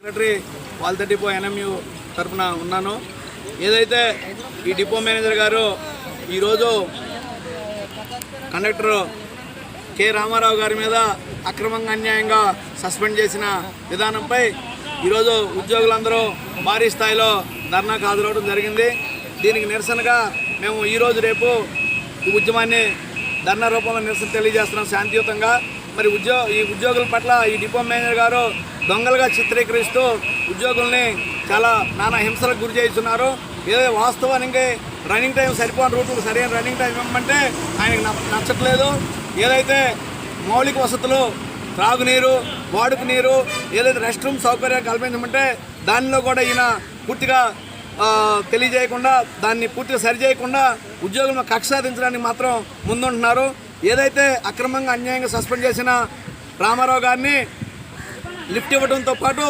Secretary వాల్తెర depot NMU తరఫున ఉన్నాను. ఏదైతే ఈ డిపో మేనేజర్ గారు ఈరోజు కండక్టర్ కె రామారావు గారి మీద అక్రమంగా అన్యాయంగా సస్పెండ్ చేసిన విధానంపై ఈరోజు ఉద్యోగులందరూ భారీ స్థాయిలో ధర్నాకు హాజరవడం జరిగింది. దీనికి నిరసనగా మేము ఈరోజు రేపు ఈ ఉద్యమాన్ని ధర్నా రూపంలో నిరసన తెలియజేస్తున్నాం శాంతియుతంగా. మరి ఈ ఉద్యోగుల పట్ల ఈ డిపో మేనేజర్ గారు దొంగలుగా చిత్రీకరిస్తూ ఉద్యోగుల్ని చాలా నానా హింసలకు గురి చేస్తున్నారు. ఏదో వాస్తవానికి రన్నింగ్ టైం సరిపోని రూట్లు సరైన రన్నింగ్ టైం ఇవ్వమంటే ఆయనకు నచ్చట్లేదు. ఏదైతే మౌలిక వసతులు త్రాగునీరు, వాడుక నీరు, ఏదైతే రెస్ట్ రూమ్ సౌకర్యాలు కల్పించమంటే దానిలో కూడా ఈయన పూర్తిగా తెలియజేయకుండా దాన్ని పూర్తిగా సరిచేయకుండా ఉద్యోగులను కక్ష సాధించడానికి మాత్రం ముందుంటున్నారు. ఏదైతే అక్రమంగా అన్యాయంగా సస్పెండ్ చేసిన రామారావు గారిని లిఫ్ట్ ఇవ్వడంతో పాటు